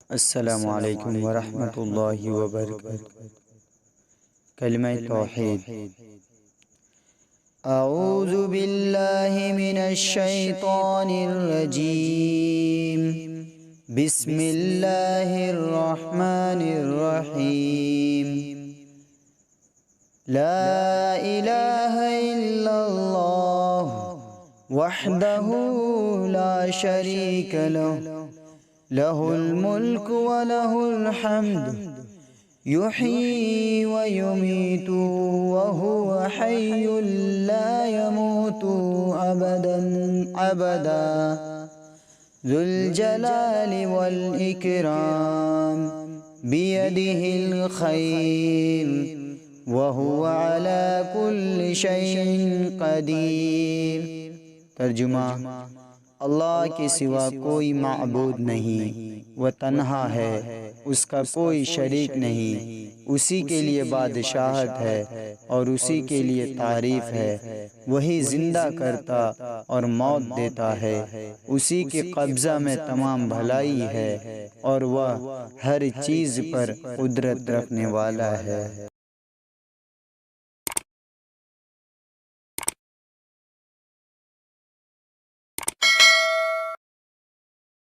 अस्सलामु अलैकुम वरहमतुल्लाहि वबरकातुहू। कलिमा तौहीद। अऊज़ु बिल्लाहि मिनश शैतानिर रजीम। बिस्मिल्लाहिर रहमानिर रहीम। ला इलाहा इल्लल्लाह वहदहू ला शरीक लहू लहुल मुल्क व लहुल हम्द युही व युमीतु व हुवा हय्युल ला यमूतु अबदन अबदा ज़ुल जलालि वल इकराम बियदिहिल खैर व हुवा अला कुल्लि शैइन क़दीर। तर्जुमा: अल्लाह के सिवा कोई माबूद नहीं, वह तन्हा है, उसका कोई शरीक नहीं, उसी के लिए बादशाहत है और उसी के लिए तारीफ़ है। वही ज़िंदा करता और मौत देता है, उसी के कब्ज़ा में तमाम भलाई है और वह हर चीज़ पर कुदरत रखने वाला है।